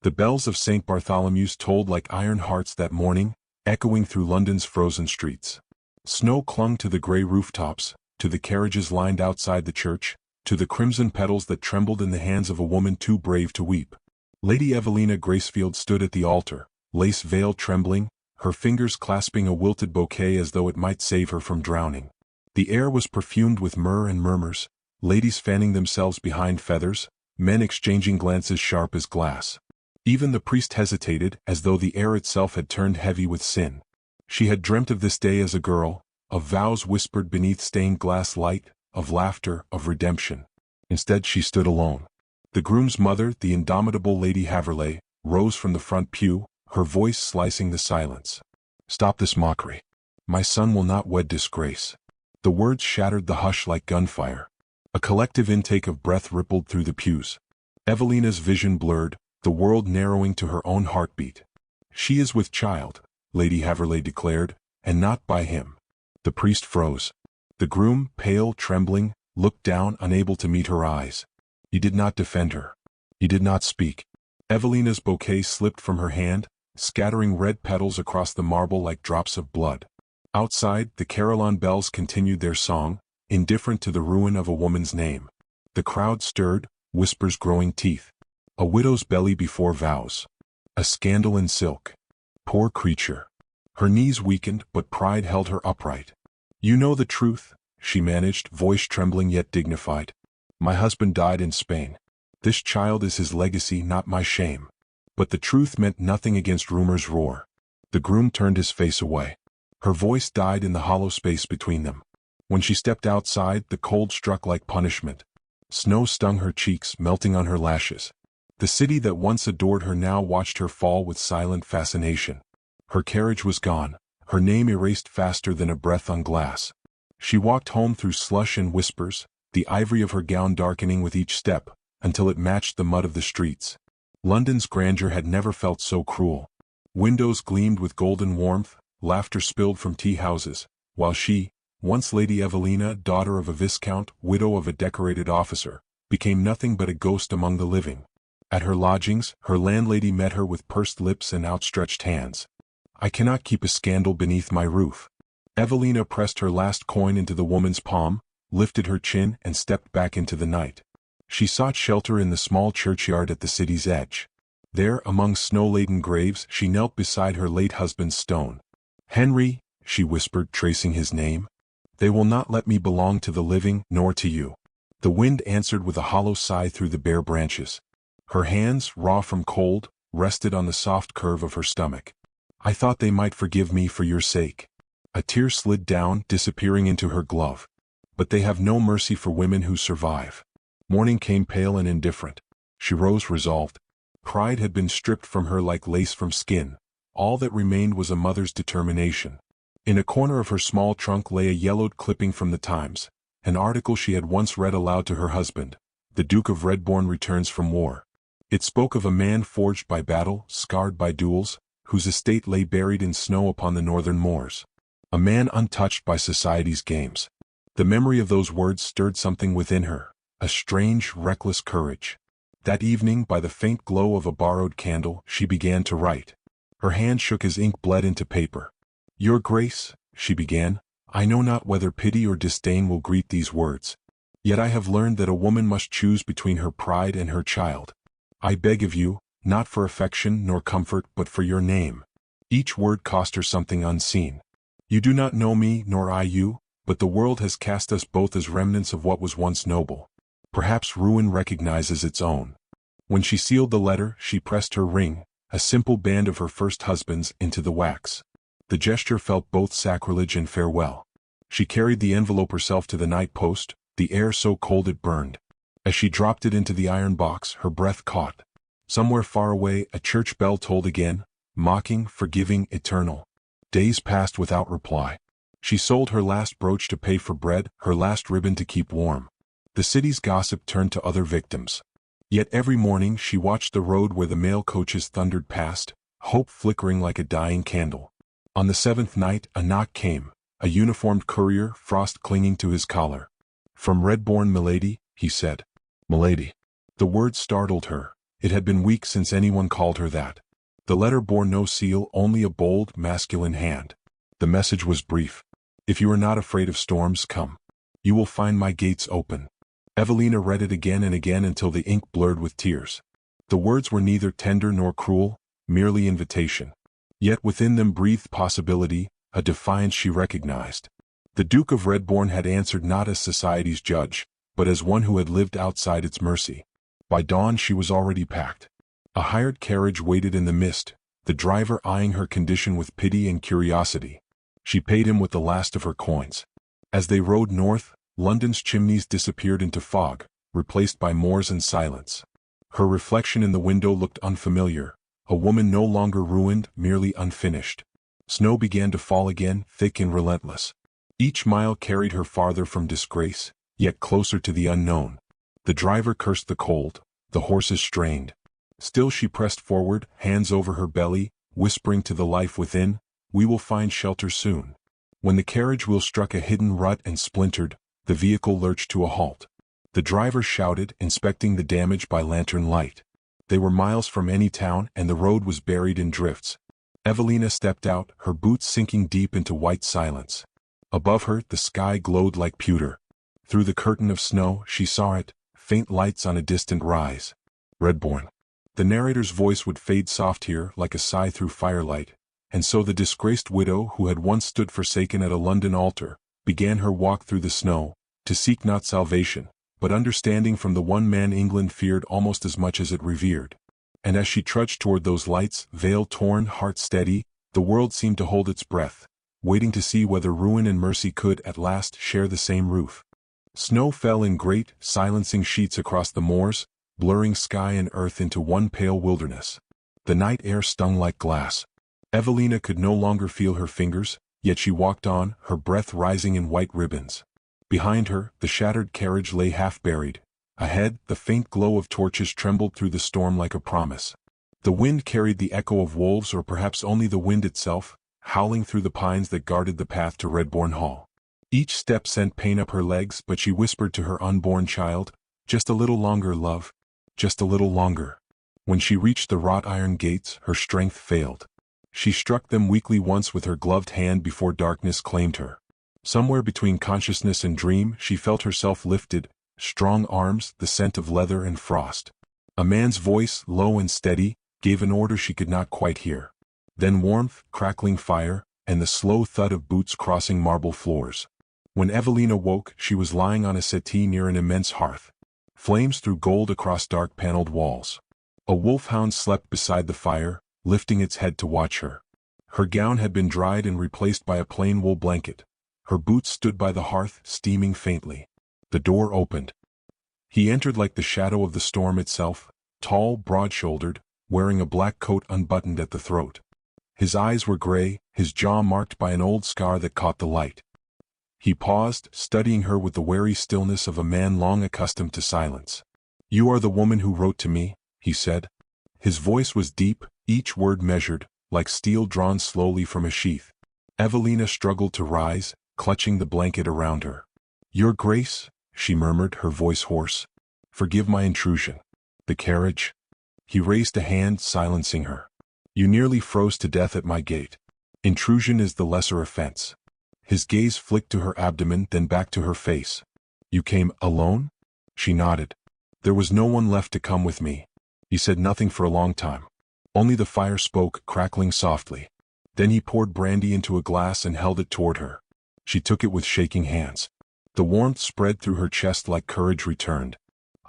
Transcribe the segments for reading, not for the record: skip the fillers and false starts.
The bells of St. Bartholomew's tolled like iron hearts that morning, echoing through London's frozen streets. Snow clung to the grey rooftops, to the carriages lined outside the church, to the crimson petals that trembled in the hands of a woman too brave to weep. Lady Evelina Gracefield stood at the altar, lace veil trembling, her fingers clasping a wilted bouquet as though it might save her from drowning. The air was perfumed with myrrh and murmurs, ladies fanning themselves behind feathers, men exchanging glances sharp as glass. Even the priest hesitated, as though the air itself had turned heavy with sin. She had dreamt of this day as a girl, of vows whispered beneath stained glass light, of laughter, of redemption. Instead she stood alone. The groom's mother, the indomitable Lady Haverley, rose from the front pew, her voice slicing the silence. "Stop this mockery. My son will not wed disgrace." The words shattered the hush like gunfire. A collective intake of breath rippled through the pews. Evelina's vision blurred, the world narrowing to her own heartbeat. "She is with child," Lady Haverley declared, "and not by him." The priest froze. The groom, pale, trembling, looked down, unable to meet her eyes. He did not defend her. He did not speak. Evelina's bouquet slipped from her hand, scattering red petals across the marble like drops of blood. Outside, the carillon bells continued their song, indifferent to the ruin of a woman's name. The crowd stirred, whispers growing teeth. A widow's belly before vows. A scandal in silk. Poor creature. Her knees weakened, but pride held her upright. "You know the truth," she managed, voice trembling yet dignified. "My husband died in Spain. This child is his legacy, not my shame." But the truth meant nothing against rumor's roar. The groom turned his face away. Her voice died in the hollow space between them. When she stepped outside, the cold struck like punishment. Snow stung her cheeks, melting on her lashes. The city that once adored her now watched her fall with silent fascination. Her carriage was gone, her name erased faster than a breath on glass. She walked home through slush and whispers, the ivory of her gown darkening with each step, until it matched the mud of the streets. London's grandeur had never felt so cruel. Windows gleamed with golden warmth, laughter spilled from tea-houses, while she, once Lady Evelina, daughter of a viscount, widow of a decorated officer, became nothing but a ghost among the living. At her lodgings, her landlady met her with pursed lips and outstretched hands. "I cannot keep a scandal beneath my roof." Evelina pressed her last coin into the woman's palm, lifted her chin and stepped back into the night. She sought shelter in the small churchyard at the city's edge. There, among snow-laden graves, she knelt beside her late husband's stone. "Henry," she whispered, tracing his name, "they will not let me belong to the living, nor to you." The wind answered with a hollow sigh through the bare branches. Her hands, raw from cold, rested on the soft curve of her stomach. "I thought they might forgive me for your sake." A tear slid down, disappearing into her glove. "But they have no mercy for women who survive." Morning came pale and indifferent. She rose resolved. Pride had been stripped from her like lace from skin. All that remained was a mother's determination. In a corner of her small trunk lay a yellowed clipping from the Times, an article she had once read aloud to her husband. The Duke of Redborn returns from war. It spoke of a man forged by battle, scarred by duels, whose estate lay buried in snow upon the northern moors. A man untouched by society's games. The memory of those words stirred something within her, a strange, reckless courage. That evening, by the faint glow of a borrowed candle, she began to write. Her hand shook as ink bled into paper. "Your Grace," she began, "I know not whether pity or disdain will greet these words. Yet I have learned that a woman must choose between her pride and her child. I beg of you, not for affection nor comfort but for your name." Each word cost her something unseen. "You do not know me, nor I you, but the world has cast us both as remnants of what was once noble. Perhaps ruin recognizes its own." When she sealed the letter, she pressed her ring, a simple band of her first husband's, into the wax. The gesture felt both sacrilege and farewell. She carried the envelope herself to the night post, the air so cold it burned. As she dropped it into the iron box, her breath caught. Somewhere far away, a church bell tolled again, mocking, forgiving, eternal. Days passed without reply. She sold her last brooch to pay for bread, her last ribbon to keep warm. The city's gossip turned to other victims. Yet every morning she watched the road where the mail coaches thundered past, hope flickering like a dying candle. On the seventh night, a knock came, a uniformed courier, frost clinging to his collar. "From Redborn, milady," he said. "Milady." The word startled her. It had been weeks since anyone called her that. The letter bore no seal, only a bold, masculine hand. The message was brief. If you are not afraid of storms, come. You will find my gates open. Evelina read it again and again until the ink blurred with tears. The words were neither tender nor cruel, merely invitation. Yet within them breathed possibility, a defiance she recognized. The Duke of Redborn had answered not as society's judge, but as one who had lived outside its mercy. By dawn she was already packed. A hired carriage waited in the mist, the driver eyeing her condition with pity and curiosity. She paid him with the last of her coins. As they rode north, London's chimneys disappeared into fog, replaced by moors and silence. Her reflection in the window looked unfamiliar, a woman no longer ruined, merely unfinished. Snow began to fall again, thick and relentless. Each mile carried her farther from disgrace, yet closer to the unknown. The driver cursed the cold, the horses strained. Still she pressed forward, hands over her belly, whispering to the life within, "We will find shelter soon." When the carriage wheel struck a hidden rut and splintered, the vehicle lurched to a halt. The driver shouted, inspecting the damage by lantern light. They were miles from any town, and the road was buried in drifts. Evelina stepped out, her boots sinking deep into white silence. Above her, the sky glowed like pewter. Through the curtain of snow, she saw it, faint lights on a distant rise. Redborn. The narrator's voice would fade soft here, like a sigh through firelight, and so the disgraced widow who had once stood forsaken at a London altar, began her walk through the snow, to seek not salvation, but understanding from the one man England feared almost as much as it revered. And as she trudged toward those lights, veil torn, heart steady, the world seemed to hold its breath, waiting to see whether ruin and mercy could at last share the same roof. Snow fell in great, silencing sheets across the moors, blurring sky and earth into one pale wilderness. The night air stung like glass. Evelina could no longer feel her fingers, yet she walked on, her breath rising in white ribbons. Behind her, the shattered carriage lay half buried. Ahead, the faint glow of torches trembled through the storm like a promise. The wind carried the echo of wolves, or perhaps only the wind itself, howling through the pines that guarded the path to Redborn Hall. Each step sent pain up her legs, but she whispered to her unborn child, "Just a little longer, love. Just a little longer." When she reached the wrought iron gates, her strength failed. She struck them weakly once with her gloved hand before darkness claimed her. Somewhere between consciousness and dream, she felt herself lifted, strong arms, the scent of leather and frost. A man's voice, low and steady, gave an order she could not quite hear. Then warmth, crackling fire, and the slow thud of boots crossing marble floors. When Evelina woke, she was lying on a settee near an immense hearth. Flames threw gold across dark paneled walls. A wolfhound slept beside the fire, lifting its head to watch her. Her gown had been dried and replaced by a plain wool blanket. Her boots stood by the hearth, steaming faintly. The door opened. He entered like the shadow of the storm itself, tall, broad-shouldered, wearing a black coat unbuttoned at the throat. His eyes were gray, his jaw marked by an old scar that caught the light. He paused, studying her with the wary stillness of a man long accustomed to silence. "You are the woman who wrote to me," he said. His voice was deep, each word measured, like steel drawn slowly from a sheath. Evelina struggled to rise, clutching the blanket around her. "Your Grace," she murmured, her voice hoarse. "Forgive my intrusion. The carriage." He raised a hand, silencing her. "You nearly froze to death at my gate. Intrusion is the lesser offense." His gaze flicked to her abdomen, then back to her face. "You came alone?" She nodded. "There was no one left to come with me." He said nothing for a long time. Only the fire spoke, crackling softly. Then he poured brandy into a glass and held it toward her. She took it with shaking hands. The warmth spread through her chest like courage returned.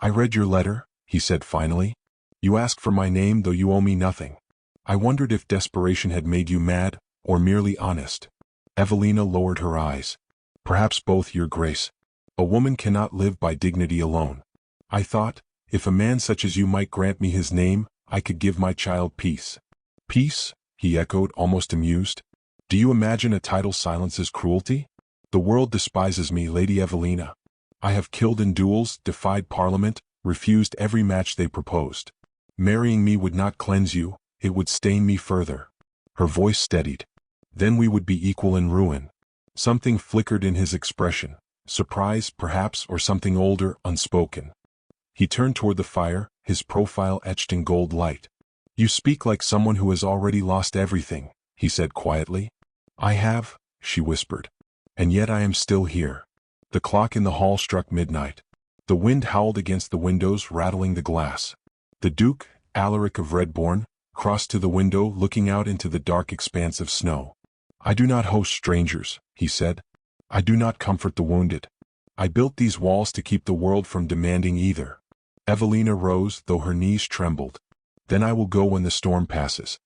"I read your letter," he said finally. "You ask for my name though you owe me nothing. I wondered if desperation had made you mad, or merely honest." Evelina lowered her eyes. "Perhaps both, Your Grace. A woman cannot live by dignity alone. I thought, if a man such as you might grant me his name, I could give my child peace." "Peace?" he echoed, almost amused. "Do you imagine a title silences cruelty? The world despises me, Lady Evelina. I have killed in duels, defied Parliament, refused every match they proposed. Marrying me would not cleanse you, it would stain me further." Her voice steadied. "Then we would be equal in ruin." Something flickered in his expression, surprise, perhaps, or something older, unspoken. He turned toward the fire, his profile etched in gold light. "You speak like someone who has already lost everything," he said quietly. "I have," she whispered. "And yet I am still here." The clock in the hall struck midnight. The wind howled against the windows, rattling the glass. The Duke, Alaric of Redborn, crossed to the window, looking out into the dark expanse of snow. "I do not host strangers," he said. "I do not comfort the wounded. I built these walls to keep the world from demanding either." Evelina rose, though her knees trembled. "Then I will go when the storm passes.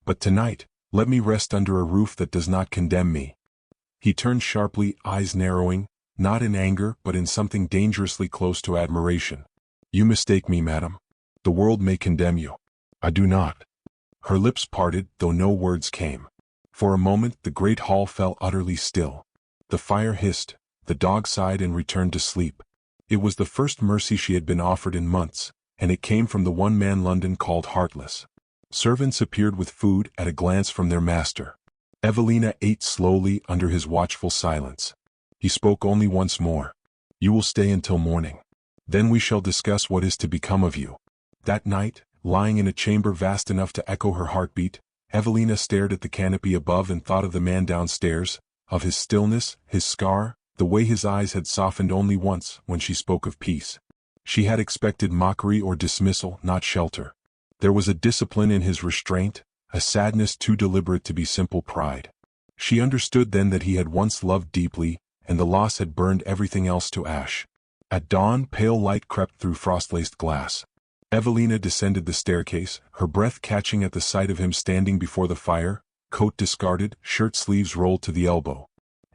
But tonight, let me rest under a roof that does not condemn me." He turned sharply, eyes narrowing, not in anger but in something dangerously close to admiration. "You mistake me, madam. The world may condemn you. I do not." Her lips parted, though no words came. For a moment the great hall fell utterly still. The fire hissed, the dog sighed and returned to sleep. It was the first mercy she had been offered in months, and it came from the one man London called heartless. Servants appeared with food at a glance from their master. Evelina ate slowly under his watchful silence. He spoke only once more. "You will stay until morning. Then we shall discuss what is to become of you." That night, lying in a chamber vast enough to echo her heartbeat, Evelina stared at the canopy above and thought of the man downstairs, of his stillness, his scar, the way his eyes had softened only once when she spoke of peace. She had expected mockery or dismissal, not shelter. There was a discipline in his restraint, a sadness too deliberate to be simple pride. She understood then that he had once loved deeply, and the loss had burned everything else to ash. At dawn, pale light crept through frost-laced glass. Evelina descended the staircase, her breath catching at the sight of him standing before the fire, coat discarded, shirt sleeves rolled to the elbow.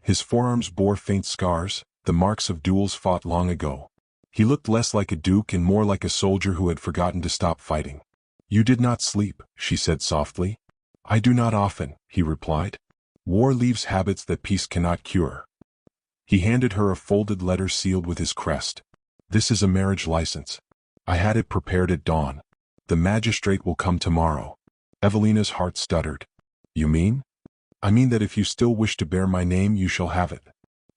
His forearms bore faint scars, the marks of duels fought long ago. He looked less like a duke and more like a soldier who had forgotten to stop fighting. "You did not sleep," she said softly. "I do not often," he replied. "War leaves habits that peace cannot cure." He handed her a folded letter sealed with his crest. "This is a marriage license. I had it prepared at dawn. The magistrate will come tomorrow." Evelina's heart stuttered. "You mean?" "I mean that if you still wish to bear my name you shall have it.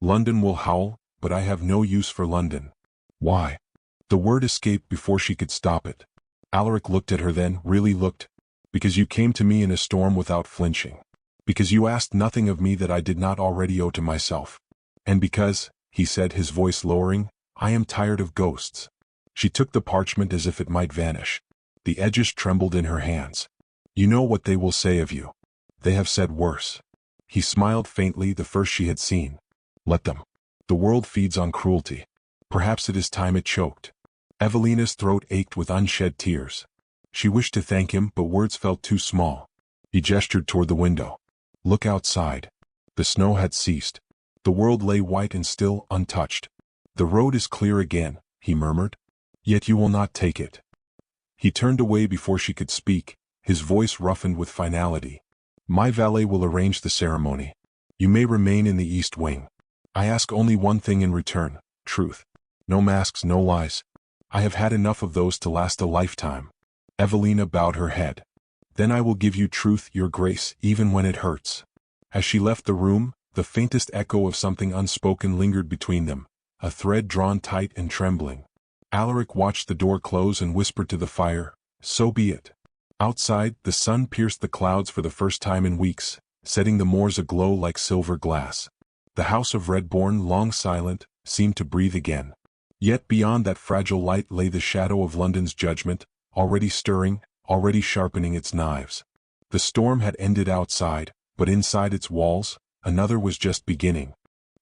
London will howl, but I have no use for London." "Why?" The word escaped before she could stop it. Alaric looked at her then, really looked. "Because you came to me in a storm without flinching. Because you asked nothing of me that I did not already owe to myself. And because," he said, his voice lowering, "I am tired of ghosts." She took the parchment as if it might vanish. The edges trembled in her hands. "You know what they will say of you. They have said worse." He smiled faintly, the first she had seen. "Let them. The world feeds on cruelty. Perhaps it is time it choked." Evelina's throat ached with unshed tears. She wished to thank him, but words felt too small. He gestured toward the window. "Look outside." The snow had ceased. The world lay white and still, untouched. "The road is clear again," he murmured. "Yet you will not take it." He turned away before she could speak, his voice roughened with finality. "My valet will arrange the ceremony. You may remain in the east wing. I ask only one thing in return, truth. No masks, no lies. I have had enough of those to last a lifetime." Evelina bowed her head. "Then I will give you truth, your grace, even when it hurts." As she left the room, the faintest echo of something unspoken lingered between them, a thread drawn tight and trembling. Alaric watched the door close and whispered to the fire, "So be it." Outside, the sun pierced the clouds for the first time in weeks, setting the moors aglow like silver glass. The house of Redborn, long silent, seemed to breathe again. Yet beyond that fragile light lay the shadow of London's judgment, already stirring, already sharpening its knives. The storm had ended outside, but inside its walls, another was just beginning.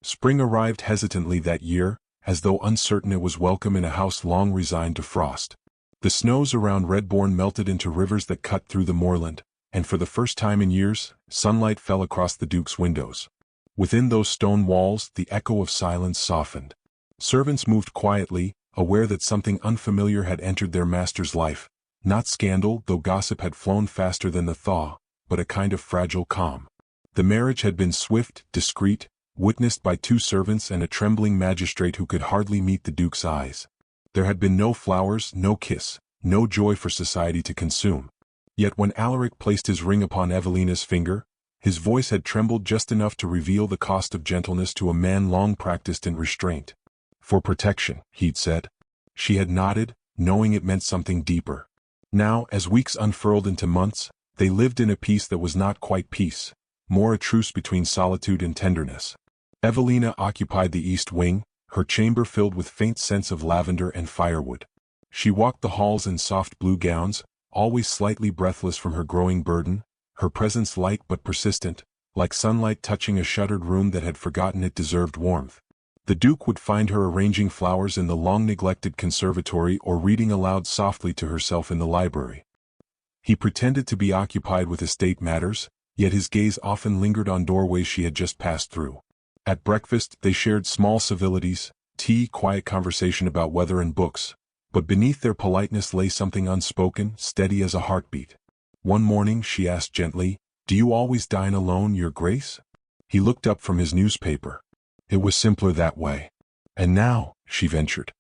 Spring arrived hesitantly that year, as though uncertain it was welcome in a house long resigned to frost. The snows around Redborn melted into rivers that cut through the moorland, and for the first time in years, sunlight fell across the Duke's windows. Within those stone walls, the echo of silence softened. Servants moved quietly, aware that something unfamiliar had entered their master's life, not scandal, though gossip had flown faster than the thaw, but a kind of fragile calm. The marriage had been swift, discreet, witnessed by 2 servants and a trembling magistrate who could hardly meet the Duke's eyes. There had been no flowers, no kiss, no joy for society to consume. Yet when Alaric placed his ring upon Evelina's finger, his voice had trembled just enough to reveal the cost of gentleness to a man long practiced in restraint. "For protection," he'd said. She had nodded, knowing it meant something deeper. Now, as weeks unfurled into months, they lived in a peace that was not quite peace, more a truce between solitude and tenderness. Evelina occupied the east wing, her chamber filled with faint scents of lavender and firewood. She walked the halls in soft blue gowns, always slightly breathless from her growing burden, her presence light but persistent, like sunlight touching a shuttered room that had forgotten it deserved warmth. The Duke would find her arranging flowers in the long-neglected conservatory or reading aloud softly to herself in the library. He pretended to be occupied with estate matters, yet his gaze often lingered on doorways she had just passed through. At breakfast, they shared small civilities, tea, quiet conversation about weather and books, but beneath their politeness lay something unspoken, steady as a heartbeat. One morning she asked gently, "Do you always dine alone, Your Grace?" He looked up from his newspaper. "It was simpler that way." "And now," she ventured.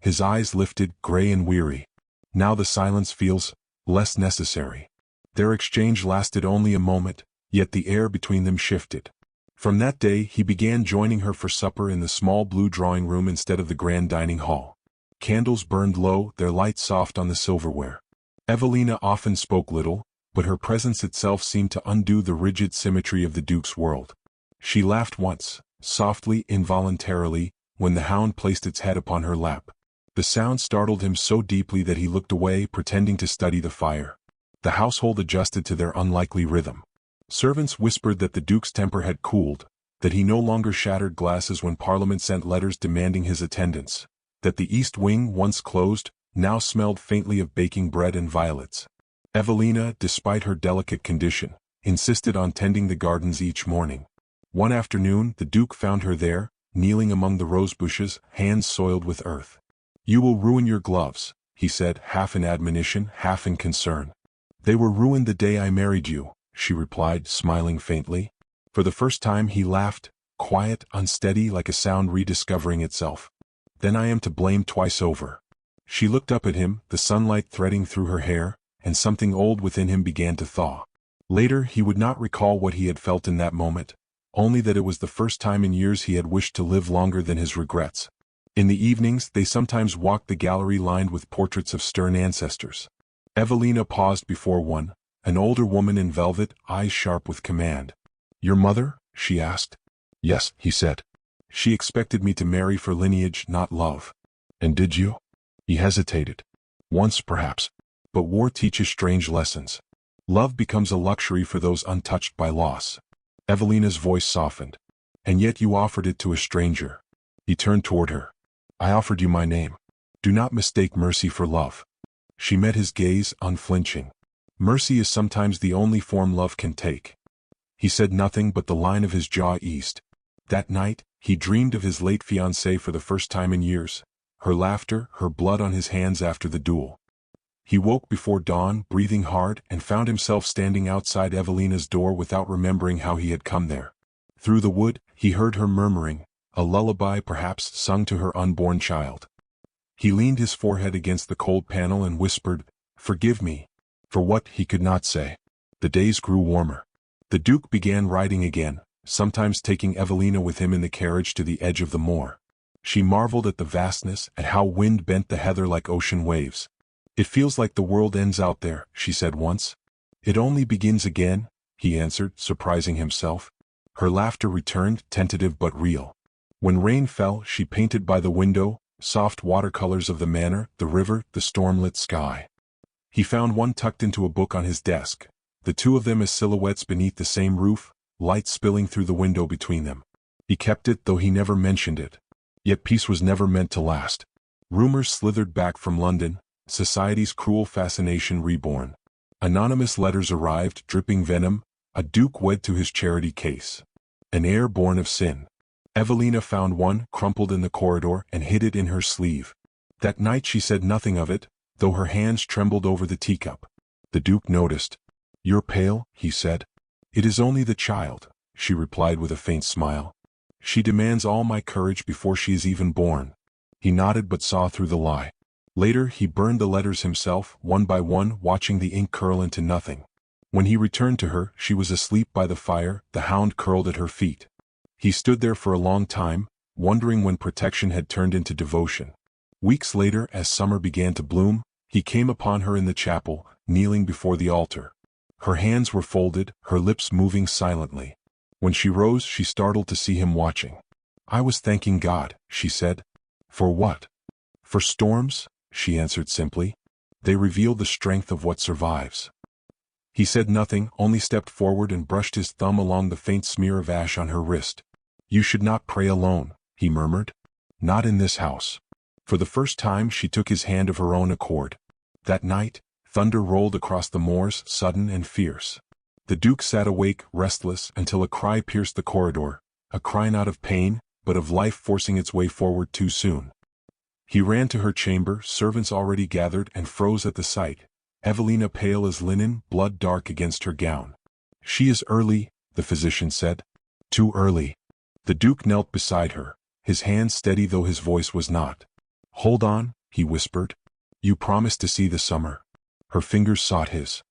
His eyes lifted, gray and weary. "Now the silence feels less necessary." Their exchange lasted only a moment, yet the air between them shifted. From that day he began joining her for supper in the small blue drawing room instead of the grand dining hall. Candles burned low, their light soft on the silverware. Evelina often spoke little, but her presence itself seemed to undo the rigid symmetry of the Duke's world. She laughed once, softly, involuntarily, when the hound placed its head upon her lap. The sound startled him so deeply that he looked away, pretending to study the fire. The household adjusted to their unlikely rhythm. Servants whispered that the Duke's temper had cooled, that he no longer shattered glasses when Parliament sent letters demanding his attendance, that the East Wing, once closed, now smelled faintly of baking bread and violets. Evelina, despite her delicate condition, insisted on tending the gardens each morning. One afternoon the Duke found her there, kneeling among the rose bushes, hands soiled with earth. "You will ruin your gloves," he said, half in admonition, half in concern. "They were ruined the day I married you," she replied, smiling faintly. For the first time he laughed, quiet, unsteady, like a sound rediscovering itself. "Then I am to blame twice over." She looked up at him, the sunlight threading through her hair, and something old within him began to thaw. Later he would not recall what he had felt in that moment, only that it was the first time in years he had wished to live longer than his regrets. In the evenings they sometimes walked the gallery lined with portraits of stern ancestors. Evelina paused before one, an older woman in velvet, eyes sharp with command. "Your mother?" she asked. "Yes," he said. "She expected me to marry for lineage, not love." "And did you?" He hesitated. "Once, perhaps. But war teaches strange lessons. Love becomes a luxury for those untouched by loss." Evelina's voice softened. "And yet you offered it to a stranger." He turned toward her. "I offered you my name. Do not mistake mercy for love." She met his gaze, unflinching. "Mercy is sometimes the only form love can take." He said nothing, but the line of his jaw eased. That night, he dreamed of his late fiancée for the first time in years, her laughter, her blood on his hands after the duel. He woke before dawn, breathing hard, and found himself standing outside Evelina's door without remembering how he had come there. Through the wood, he heard her murmuring, a lullaby perhaps sung to her unborn child. He leaned his forehead against the cold panel and whispered, "Forgive me." For what, he could not say. The days grew warmer. The Duke began riding again, sometimes taking Evelina with him in the carriage to the edge of the moor. She marveled at the vastness, at how wind bent the heather like ocean waves. "It feels like the world ends out there," she said once. "It only begins again," he answered, surprising himself. Her laughter returned, tentative but real. When rain fell, she painted by the window, soft watercolors of the manor, the river, the stormlit sky. He found one tucked into a book on his desk, the two of them as silhouettes beneath the same roof, light spilling through the window between them. He kept it, though he never mentioned it. Yet peace was never meant to last. Rumors slithered back from London, society's cruel fascination reborn. Anonymous letters arrived, dripping venom, a duke wed to his charity case. An heir born of sin. Evelina found one, crumpled in the corridor, and hid it in her sleeve. That night she said nothing of it, though her hands trembled over the teacup. The Duke noticed. "You're pale," he said. "It is only the child," she replied with a faint smile. "She demands all my courage before she is even born." He nodded but saw through the lie. Later he burned the letters himself, one by one, watching the ink curl into nothing. When he returned to her, she was asleep by the fire, the hound curled at her feet. He stood there for a long time, wondering when protection had turned into devotion. Weeks later, as summer began to bloom, he came upon her in the chapel, kneeling before the altar. Her hands were folded, her lips moving silently. When she rose, she startled to see him watching. "I was thanking God," she said. "For what?" "For storms," she answered simply. "They reveal the strength of what survives." He said nothing, only stepped forward and brushed his thumb along the faint smear of ash on her wrist. "You should not pray alone," he murmured. "Not in this house." For the first time she took his hand of her own accord. That night, thunder rolled across the moors, sudden and fierce. The Duke sat awake, restless, until a cry pierced the corridor, a cry not of pain, but of life forcing its way forward too soon. He ran to her chamber, servants already gathered, and froze at the sight, Evelina pale as linen, blood dark against her gown. "She is early," the physician said. "Too early." The Duke knelt beside her, his hand steady though his voice was not. "Hold on," he whispered. "You promised to see the summer." Her fingers sought his.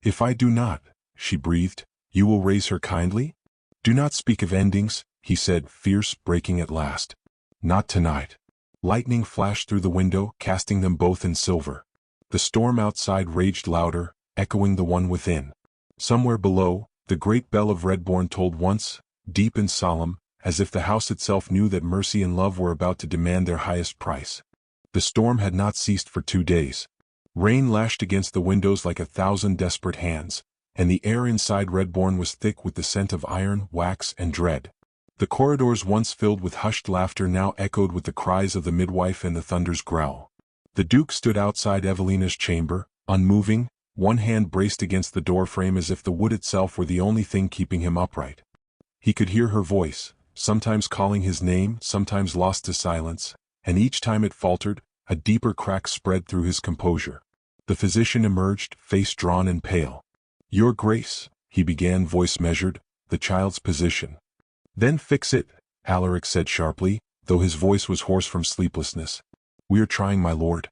"If I do not," she breathed, "you will raise her kindly?" "Do not speak of endings," he said, fierce, breaking at last. "Not tonight." Lightning flashed through the window, casting them both in silver. The storm outside raged louder, echoing the one within. Somewhere below, the great bell of Redborn tolled once, deep and solemn, as if the house itself knew that mercy and love were about to demand their highest price. The storm had not ceased for 2 days. Rain lashed against the windows like 1,000 desperate hands, and the air inside Redborn was thick with the scent of iron, wax, and dread. The corridors once filled with hushed laughter now echoed with the cries of the midwife and the thunder's growl. The Duke stood outside Evelina's chamber, unmoving, one hand braced against the doorframe as if the wood itself were the only thing keeping him upright. He could hear her voice, sometimes calling his name, sometimes lost to silence, and each time it faltered, a deeper crack spread through his composure. The physician emerged, face drawn and pale. "Your Grace," he began, voice measured, "the child's position." "Then fix it," Alaric said sharply, though his voice was hoarse from sleeplessness. "We are trying, my lord."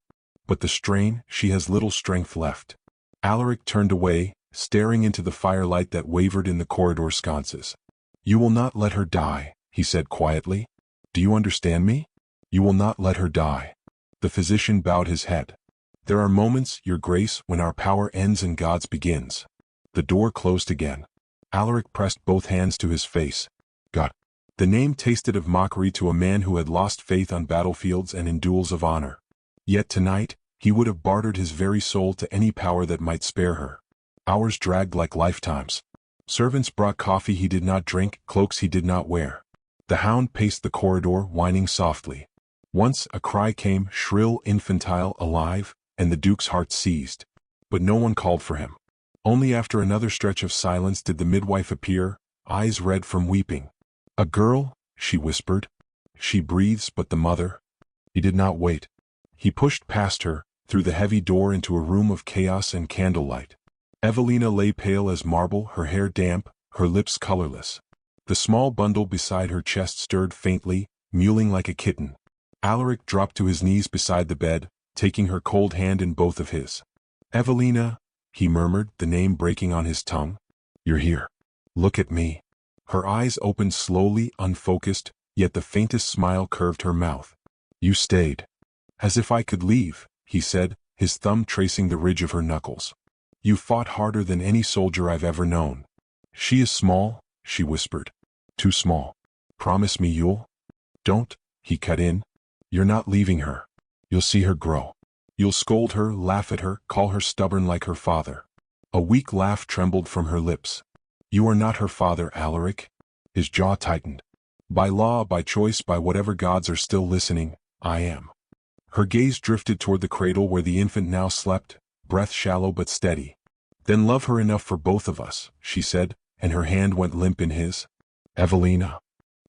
"But the strain, she has little strength left." Alaric turned away, staring into the firelight that wavered in the corridor sconces. "You will not let her die," he said quietly. "Do you understand me? You will not let her die." The physician bowed his head. "There are moments, Your Grace, when our power ends and God's begins." The door closed again. Alaric pressed both hands to his face. "God." The name tasted of mockery to a man who had lost faith on battlefields and in duels of honor. Yet tonight, he would have bartered his very soul to any power that might spare her. Hours dragged like lifetimes. Servants brought coffee he did not drink, cloaks he did not wear. The hound paced the corridor, whining softly. Once a cry came, shrill, infantile, alive, and the Duke's heart seized. But no one called for him. Only after another stretch of silence did the midwife appear, eyes red from weeping. "A girl," she whispered. "She breathes, but the mother—" He did not wait. He pushed past her, through the heavy door into a room of chaos and candlelight. Evelina lay pale as marble, her hair damp, her lips colorless. The small bundle beside her chest stirred faintly, mewling like a kitten. Alaric dropped to his knees beside the bed, taking her cold hand in both of his. "Evelina," he murmured, the name breaking on his tongue. "You're here. Look at me." Her eyes opened slowly, unfocused, yet the faintest smile curved her mouth. "You stayed." "As if I could leave," he said, his thumb tracing the ridge of her knuckles. "You fought harder than any soldier I've ever known." "She is small," she whispered. "Too small. Promise me you'll—" "Don't," he cut in. "You're not leaving her. You'll see her grow. You'll scold her, laugh at her, call her stubborn like her father." A weak laugh trembled from her lips. "You are not her father, Alaric." His jaw tightened. "By law, by choice, by whatever gods are still listening, I am." Her gaze drifted toward the cradle where the infant now slept, breath shallow but steady. "Then love her enough for both of us," she said, and her hand went limp in his. "Evelina."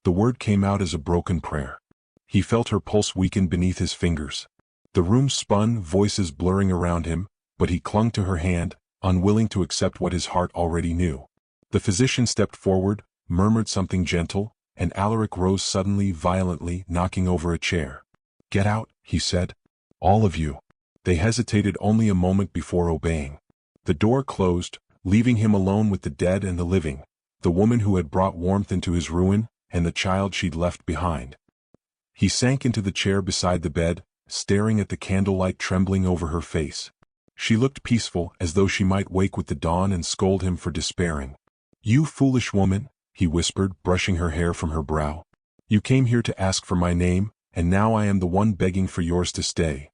The word came out as a broken prayer. He felt her pulse weaken beneath his fingers. The room spun, voices blurring around him, but he clung to her hand, unwilling to accept what his heart already knew. The physician stepped forward, murmured something gentle, and Alaric rose suddenly, violently, knocking over a chair. "Get out," he said. "All of you." They hesitated only a moment before obeying. The door closed, leaving him alone with the dead and the living, the woman who had brought warmth into his ruin, and the child she'd left behind. He sank into the chair beside the bed, staring at the candlelight trembling over her face. She looked peaceful, as though she might wake with the dawn and scold him for despairing. "You foolish woman," he whispered, brushing her hair from her brow. "You came here to ask for my name, and now I am the one begging for yours to stay."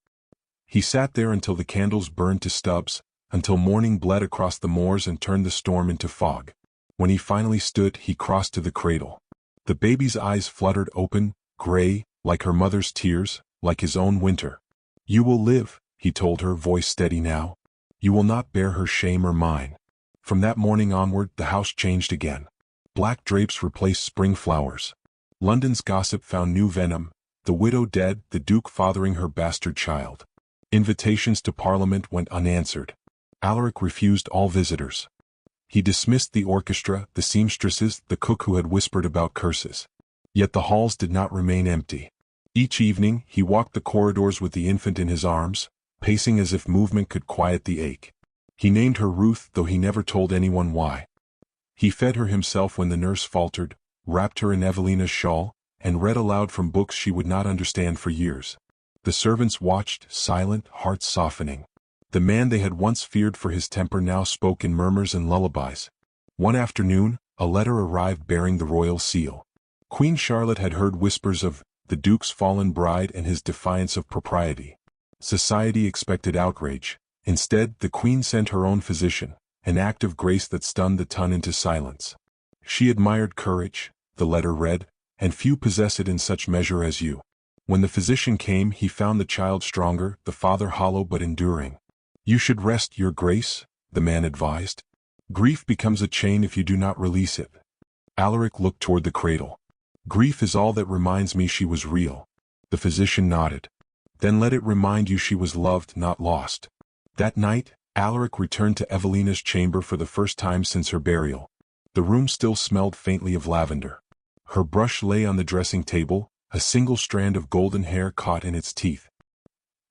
He sat there until the candles burned to stubs, until morning bled across the moors and turned the storm into fog. When he finally stood, he crossed to the cradle. The baby's eyes fluttered open, gray, like her mother's tears, like his own winter. "You will live," he told her, voice steady now. "You will not bear her shame or mine." From that morning onward, the house changed again. Black drapes replaced spring flowers. London's gossip found new venom, the widow dead, the Duke fathering her bastard child. Invitations to Parliament went unanswered. Alaric refused all visitors. He dismissed the orchestra, the seamstresses, the cook who had whispered about curses. Yet the halls did not remain empty. Each evening, he walked the corridors with the infant in his arms, pacing as if movement could quiet the ache. He named her Ruth, though he never told anyone why. He fed her himself when the nurse faltered, wrapped her in Evelina's shawl, and read aloud from books she would not understand for years. The servants watched, silent, hearts softening. The man they had once feared for his temper now spoke in murmurs and lullabies. One afternoon, a letter arrived bearing the royal seal. Queen Charlotte had heard whispers of the Duke's fallen bride and his defiance of propriety. Society expected outrage. Instead, the Queen sent her own physician, an act of grace that stunned the ton into silence. "She admired courage," the letter read, "and few possess it in such measure as you." When the physician came, he found the child stronger, the father hollow but enduring. "You should rest, your grace," the man advised. "Grief becomes a chain if you do not release it." Alaric looked toward the cradle. "Grief is all that reminds me she was real." The physician nodded. "Then let it remind you she was loved, not lost." That night, Alaric returned to Evelina's chamber for the first time since her burial. The room still smelled faintly of lavender. Her brush lay on the dressing table, a single strand of golden hair caught in its teeth.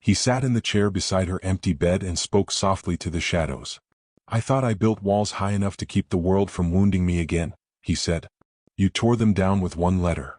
He sat in the chair beside her empty bed and spoke softly to the shadows. "I thought I built walls high enough to keep the world from wounding me again," he said. "You tore them down with one letter."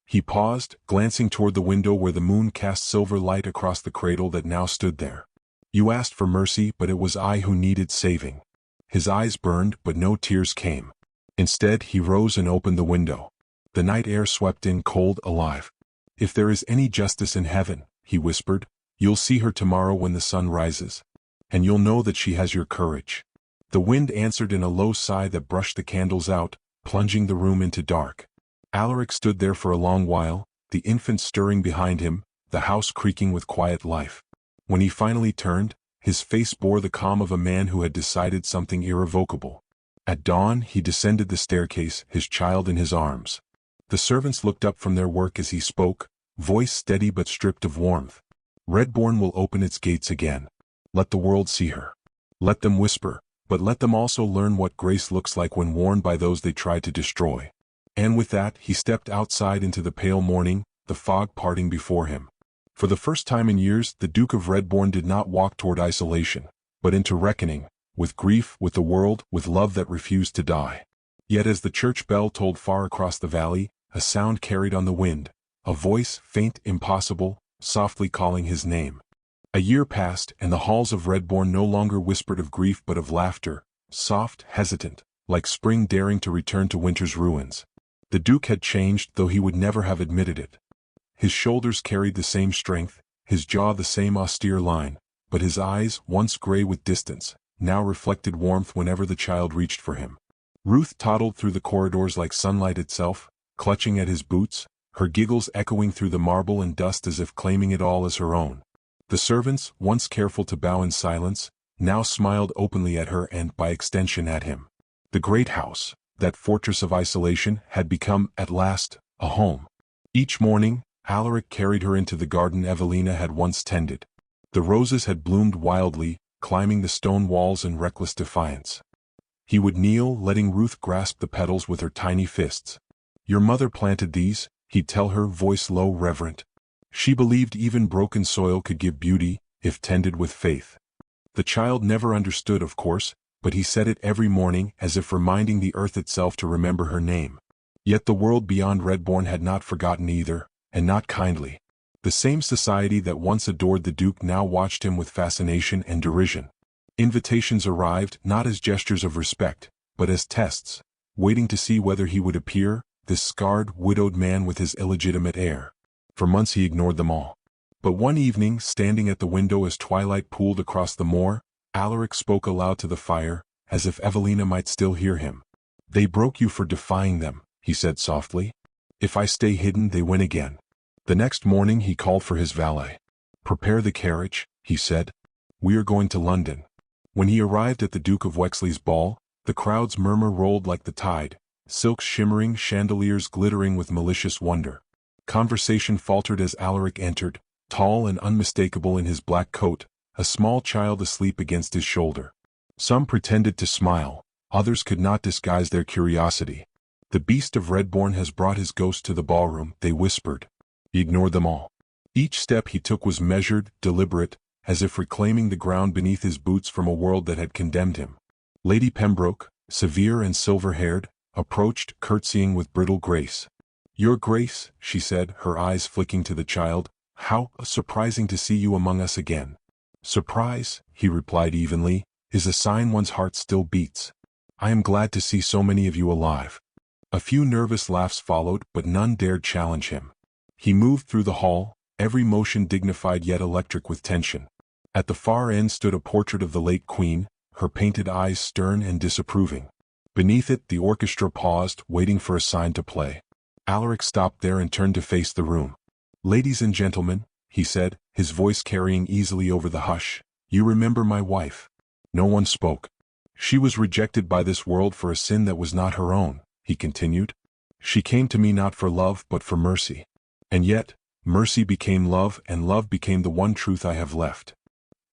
He paused, glancing toward the window where the moon cast silver light across the cradle that now stood there. "You asked for mercy, but it was I who needed saving." His eyes burned, but no tears came. Instead, he rose and opened the window. The night air swept in cold, alive. "If there is any justice in heaven," he whispered, "you'll see her tomorrow when the sun rises. And you'll know that she has your courage." The wind answered in a low sigh that brushed the candles out, plunging the room into dark. Alaric stood there for a long while, the infant stirring behind him, the house creaking with quiet life. When he finally turned, his face bore the calm of a man who had decided something irrevocable. At dawn, he descended the staircase, his child in his arms. The servants looked up from their work as he spoke, voice steady but stripped of warmth. "Redborn will open its gates again. Let the world see her. Let them whisper, but let them also learn what grace looks like when worn by those they tried to destroy." And with that, he stepped outside into the pale morning, the fog parting before him. For the first time in years, the Duke of Redborn did not walk toward isolation, but into reckoning, with grief, with the world, with love that refused to die. Yet as the church bell tolled far across the valley, a sound carried on the wind, a voice, faint, impossible, softly calling his name. A year passed, and the halls of Redborn no longer whispered of grief but of laughter, soft, hesitant, like spring daring to return to winter's ruins. The Duke had changed, though he would never have admitted it. His shoulders carried the same strength, his jaw the same austere line, but his eyes, once gray with distance, now reflected warmth whenever the child reached for him. Ruth toddled through the corridors like sunlight itself, clutching at his boots, her giggles echoing through the marble and dust as if claiming it all as her own. The servants, once careful to bow in silence, now smiled openly at her and, by extension, at him. The great house, that fortress of isolation, had become, at last, a home. Each morning, Alaric carried her into the garden Evelina had once tended. The roses had bloomed wildly, climbing the stone walls in reckless defiance. He would kneel, letting Ruth grasp the petals with her tiny fists. "Your mother planted these," he'd tell her, voice low, reverent. "She believed even broken soil could give beauty, if tended with faith." The child never understood, of course, but he said it every morning as if reminding the earth itself to remember her name. Yet the world beyond Redborn had not forgotten either, and not kindly. The same society that once adored the Duke now watched him with fascination and derision. Invitations arrived not as gestures of respect, but as tests, waiting to see whether he would appear, this scarred, widowed man with his illegitimate heir. For months he ignored them all. But one evening, standing at the window as twilight pooled across the moor, Alaric spoke aloud to the fire, as if Evelina might still hear him. "They broke you for defying them," he said softly. "If I stay hidden, they win again." The next morning he called for his valet. "Prepare the carriage," he said. "We are going to London." When he arrived at the Duke of Wexley's ball, the crowd's murmur rolled like the tide, silks shimmering, chandeliers glittering with malicious wonder. Conversation faltered as Alaric entered, tall and unmistakable in his black coat, a small child asleep against his shoulder. Some pretended to smile, others could not disguise their curiosity. "The beast of Redborn has brought his ghost to the ballroom," they whispered. He ignored them all. Each step he took was measured, deliberate, as if reclaiming the ground beneath his boots from a world that had condemned him. Lady Pembroke, severe and silver-haired, approached, curtsying with brittle grace. "Your Grace," she said, her eyes flicking to the child, "how surprising to see you among us again." "Surprise," he replied evenly, "is a sign one's heart still beats. I am glad to see so many of you alive." A few nervous laughs followed, but none dared challenge him. He moved through the hall, every motion dignified yet electric with tension. At the far end stood a portrait of the late Queen, her painted eyes stern and disapproving. Beneath it, the orchestra paused, waiting for a sign to play. Alaric stopped there and turned to face the room. "Ladies and gentlemen," he said, his voice carrying easily over the hush, "you remember my wife." No one spoke. "She was rejected by this world for a sin that was not her own," he continued. "She came to me not for love but for mercy. And yet, mercy became love and love became the one truth I have left."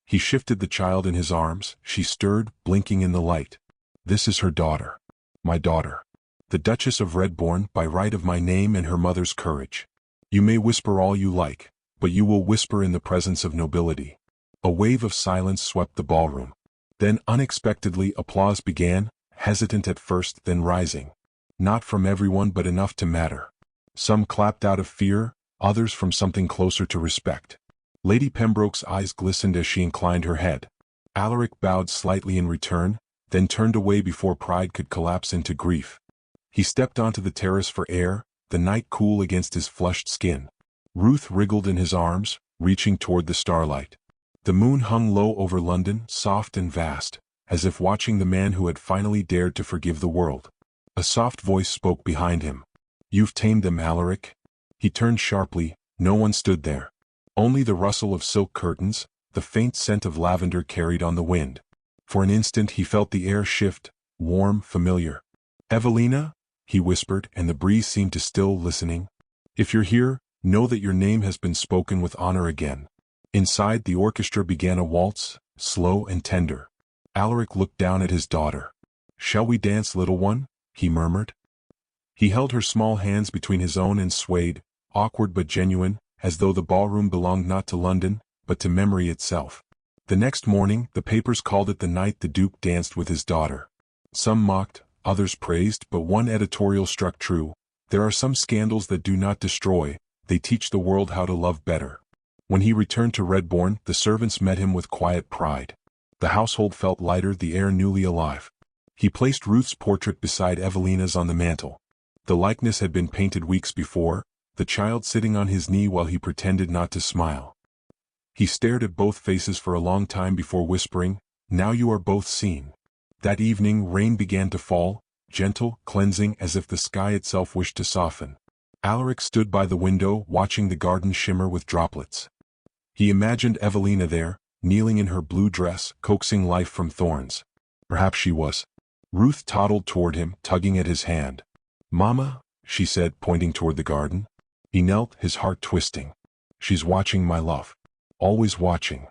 He shifted the child in his arms, she stirred, blinking in the light. "This is her daughter. My daughter. The Duchess of Redborn, by right of my name and her mother's courage. You may whisper all you like, but you will whisper in the presence of nobility." A wave of silence swept the ballroom. Then unexpectedly applause began, hesitant at first, then rising. Not from everyone but enough to matter. Some clapped out of fear, others from something closer to respect. Lady Pembroke's eyes glistened as she inclined her head. Alaric bowed slightly in return, then turned away before pride could collapse into grief. He stepped onto the terrace for air, the night cool against his flushed skin. Ruth wriggled in his arms, reaching toward the starlight. The moon hung low over London, soft and vast, as if watching the man who had finally dared to forgive the world. A soft voice spoke behind him. "You've tamed them, Alaric." He turned sharply, no one stood there. Only the rustle of silk curtains, the faint scent of lavender carried on the wind. For an instant he felt the air shift, warm, familiar. "Evelina?" he whispered, and the breeze seemed to still, listening. "If you're here, know that your name has been spoken with honor again." Inside, the orchestra began a waltz, slow and tender. Alaric looked down at his daughter. "Shall we dance, little one?" he murmured. He held her small hands between his own and swayed, awkward but genuine, as though the ballroom belonged not to London, but to memory itself. The next morning, the papers called it the night the Duke danced with his daughter. Some mocked, others praised, but one editorial struck true. There are some scandals that do not destroy, they teach the world how to love better. When he returned to Redborn, the servants met him with quiet pride. The household felt lighter, the air newly alive. He placed Ruth's portrait beside Evelina's on the mantel. The likeness had been painted weeks before, the child sitting on his knee while he pretended not to smile. He stared at both faces for a long time before whispering, "Now you are both seen." That evening rain began to fall, gentle, cleansing, as if the sky itself wished to soften. Alaric stood by the window, watching the garden shimmer with droplets. He imagined Evelina there, kneeling in her blue dress, coaxing life from thorns. Perhaps she was. Ruth toddled toward him, tugging at his hand. "Mama," she said, pointing toward the garden. He knelt, his heart twisting. "She's watching, my love. Always watching."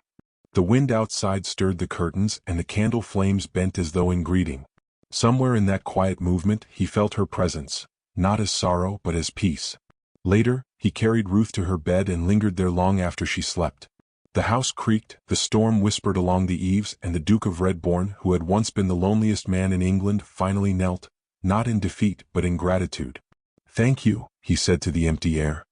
The wind outside stirred the curtains, and the candle flames bent as though in greeting. Somewhere in that quiet movement, he felt her presence, not as sorrow but as peace. Later, he carried Ruth to her bed and lingered there long after she slept. The house creaked, the storm whispered along the eaves, and the Duke of Redborn, who had once been the loneliest man in England, finally knelt, not in defeat but in gratitude. "Thank you," he said to the empty air.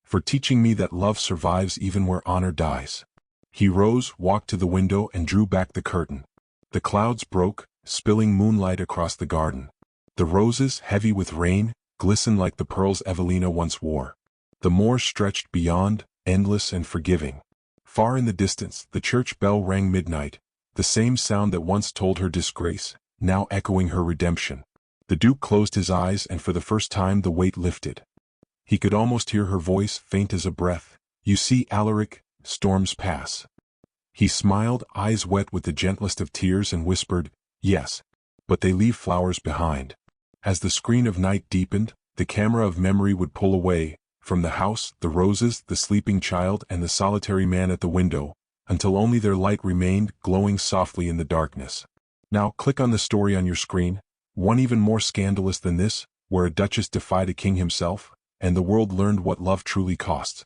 for teaching me that love survives even where honor dies." He rose, walked to the window and drew back the curtain. The clouds broke, spilling moonlight across the garden. The roses, heavy with rain, glistened like the pearls Evelina once wore. The moor stretched beyond, endless and forgiving. Far in the distance, the church bell rang midnight, the same sound that once told her disgrace, now echoing her redemption. The Duke closed his eyes, and for the first time the weight lifted. He could almost hear her voice, faint as a breath. "You see, Alaric, storms pass." He smiled, eyes wet with the gentlest of tears, and whispered, "Yes, but they leave flowers behind." As the screen of night deepened, the camera of memory would pull away, from the house, the roses, the sleeping child, and the solitary man at the window, until only their light remained, glowing softly in the darkness. Now click on the story on your screen, one even more scandalous than this, where a duchess defied a king himself, and the world learned what love truly costs.